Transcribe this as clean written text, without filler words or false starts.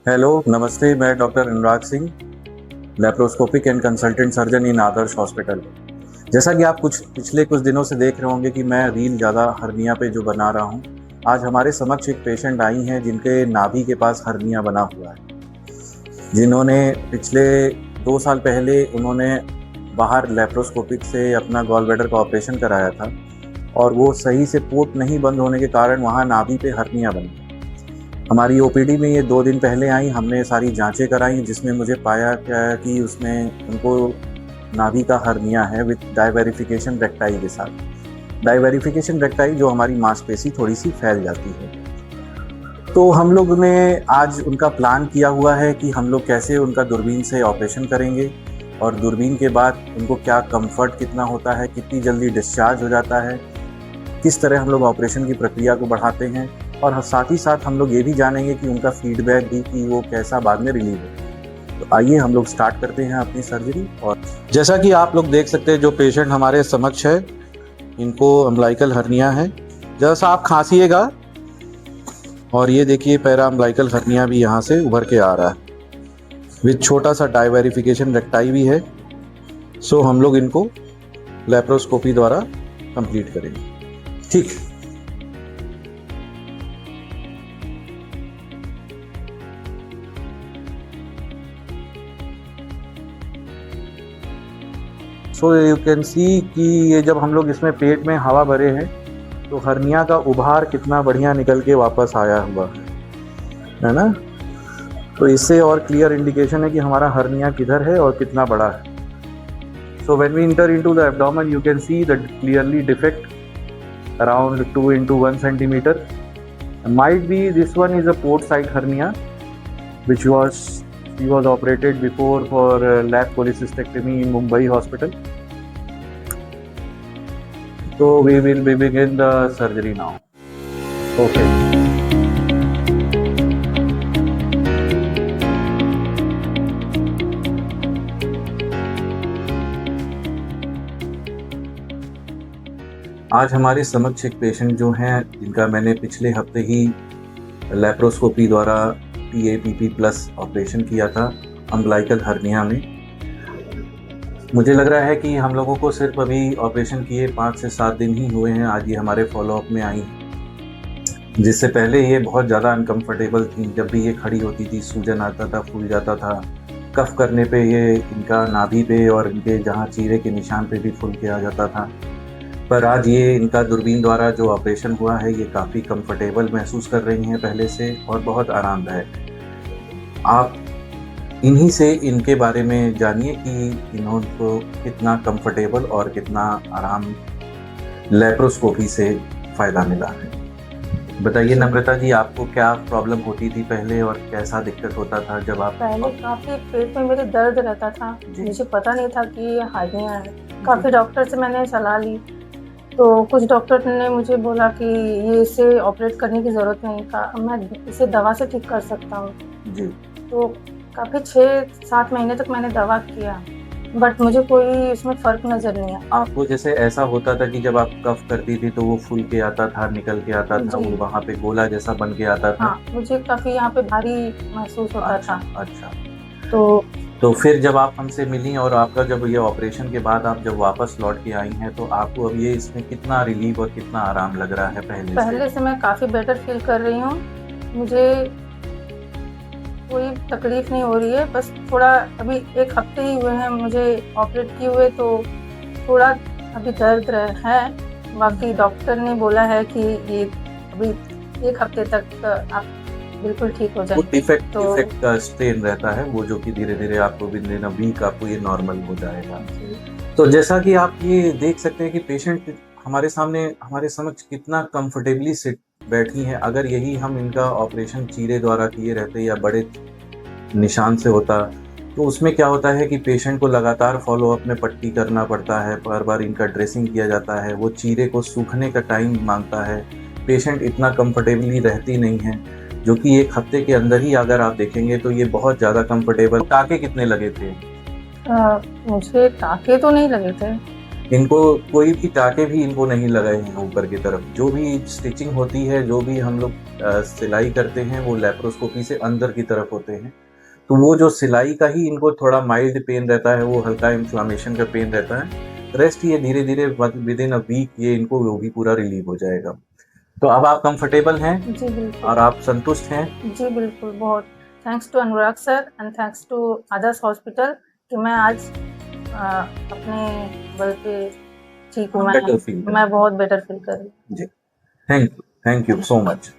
Hello, नमस्ते। मैं doctor Anurag Singh, laparoscopic and consultant surgeon in Adarsh hospital. जैसा कि आप पिछले कुछ दिनों से देख रहे होंगे कि मैं रील ज़्यादा हर्निया पे जो बना रहा हूँ। आज हमारे समक्ष एक पेशेंट आई हैं जिनके नाभि के पास हर्निया बना हुआ है, जिन्होंने पिछले 2 साल पहले उन्होंने बाहर लेप्रोस्कोपिक से अपना गॉल ब्लैडर का ऑपरेशन कराया था और वो सही से पोर्ट नहीं बंद होने के कारण वहाँ नाभि पे हर्निया बन गई। हमारी ओपीडी में ये 2 दिन पहले आई। हमने सारी जांचें कराई जिसमें मुझे पाया क्या कि उसमें उनको नाभि का हर्निया है विद डाइवेरिफिकेशन रेक्टाई के साथ। डाइवेरिफिकेशन रेक्टाई जो हमारी मांसपेशी थोड़ी सी फैल जाती है। तो हम लोग ने आज उनका प्लान किया हुआ है कि हम लोग कैसे उनका दूरबीन से ऑपरेशन करेंगे और दूरबीन के बाद उनको क्या कंफर्ट कितना होता है, कितनी जल्दी डिस्चार्ज हो जाता है, किस तरह हम लोग ऑपरेशन की प्रक्रिया को बढ़ाते हैं और साथ ही साथ हम लोग ये भी जानेंगे कि उनका फीडबैक भी कि वो कैसा बाद में रिलीव हो। तो आइए हम लोग स्टार्ट करते हैं अपनी सर्जरी। और जैसा कि आप लोग देख सकते हैं, जो पेशेंट हमारे समक्ष है इनको अम्बिलिकल हर्निया है। जैसा आप खांसिएगा और ये देखिए पैरा अम्बिलिकल हर्निया भी यहाँ से उभर के आ रहा है विद छोटा सा डाइवेरिफिकेशन रेक्टाई भी है। सो हम लोग इनको लेप्रोस्कोपी द्वारा कंप्लीट करेंगे। ठीक। सो यू कैन सी कि ये जब हम लोग इसमें पेट में हवा भरे हैं तो हर्निया का उभार कितना बढ़िया निकल के वापस आया हुआ है ना। तो इससे और क्लियर इंडिकेशन है कि हमारा हर्निया किधर है और कितना बड़ा है। So when we enter into the abdomen you can see the clearly defect around 2 into 1 centimeter. Might be this one is a port site hernia which he was operated before for lap cholecystectomy in Mumbai hospital. So we will begin the surgery now. Okay. आज हमारे समक्ष एक patient जो हैं जिनका मैंने पिछले हफ्ते ही लेप्रोस्कोपी द्वारा PAPP प्लस ऑपरेशन किया था अम्बिलिकल हर्निया में। मुझे लग रहा है कि हम लोगों को सिर्फ अभी ऑपरेशन किए 5 से 7 दिन ही हुए हैं। आज ये हमारे फॉलोअप में आई, जिससे पहले ये बहुत ज़्यादा अनकम्फर्टेबल थी। जब भी ये खड़ी होती थी सूजन आता था, फूल जाता था। कफ करने पे ये इनका नाभि पे और इनके जहाँ चीरे के निशान पे भी फूल के आ जाता था। पर आज ये इनका दूरबीन द्वारा जो ऑपरेशन हुआ है ये काफ़ी कंफर्टेबल महसूस कर रही हैं पहले से और बहुत आरामदायक। आप इन्हीं से इनके बारे में जानिए कि इनको कितना कंफर्टेबल और कितना आराम लेप्रोस्कोपी से फ़ायदा मिला है। बताइए नम्रता जी, आपको क्या प्रॉब्लम होती थी पहले और कैसा दिक्कत होता था जब आप? पहले काफ़ी पेट में मेरे दर्द रहता था। मुझे पता नहीं था कि ये हर्निया है। काफ़ी डॉक्टर से मैंने सलाह ली तो कुछ डॉक्टर ने मुझे बोला कि ये इसे ऑपरेट करने की ज़रूरत नहीं, मैं इसे दवा से ठीक कर सकता हूँ जी। तो काफ़ी 6-7 महीने तक मैंने दवा किया बट मुझे कोई इसमें फ़र्क नज़र नहीं आया। आपको जैसे ऐसा होता था कि जब आप कफ करती थी तो वो फूल के आता था, निकल के आता था, वो वहाँ पे गोला जैसा बन के आता था? हाँ, मुझे काफ़ी यहाँ पे भारी महसूस होता था। अच्छा। तो फिर जब आप हमसे मिली और आपका जब ये ऑपरेशन के बाद आप जब वापस लौट के आई हैं तो आपको अब ये इसमें कितना रिलीफ और कितना आराम लग रहा है पहले से मैं काफ़ी बेटर फील कर रही हूँ। मुझे कोई तकलीफ नहीं हो रही है। बस थोड़ा अभी 1 हफ्ते ही हुए हैं मुझे ऑपरेट किए हुए, तो थोड़ा अभी दर्द है। बाकी डॉक्टर ने बोला है कि ये अभी 1 हफ्ते तक आप बिल्कुल ठीक हो जाएगी। डिफेक्ट का स्ट्रेन रहता है वो, जो कि धीरे धीरे आपको विद इन अ वीक आपको ये नॉर्मल हो जाएगा। तो जैसा कि आप ये देख सकते हैं कि पेशेंट हमारे सामने हमारे समक्ष कितना कंफर्टेबली सिट बैठी हैं। अगर यही हम इनका ऑपरेशन चीरे द्वारा किए रहते या बड़े निशान से होता तो उसमें क्या होता है कि पेशेंट को लगातार फॉलोअप में पट्टी करना पड़ता है, बार बार इनका ड्रेसिंग किया जाता है, वो चीरे को सूखने का टाइम मांगता है। पेशेंट इतना कंफर्टेबली रहती नहीं है, जो कि 1 हफ्ते के अंदर ही अगर आप देखेंगे तो ये बहुत ज़्यादा कंफर्टेबल। टाके कितने लगे थे? मुझे टाके तो नहीं लगे थे इनको कोई भी टाके भी इनको नहीं लगाए हैं ऊपर की तरफ। जो भी स्टिचिंग होती है, जो भी हम लोग सिलाई करते हैं, वो लेप्रोस्कोपी से अंदर की तरफ होते हैं। तो वो जो सिलाई का ही इनको थोड़ा माइल्ड पेन रहता है, वो हल्का इन्फ्लामेशन का पेन रहता है। रेस्ट ये धीरे धीरे विद इन अ वीक ये इनको वो भी पूरा रिलीव हो जाएगा। तो अब आप कंफर्टेबल हैं जी बिल्कुल। और आप संतुष्ट हैं? जी बिल्कुल, बहुत thanks to Anurag sir and thanks to Adarsh hospital कि मैं आज अपने बल पे ठीक हूँ। बेटर फील मैं बहुत बेटर फील कर रही हूँ। जी, थैंक यू सो मच।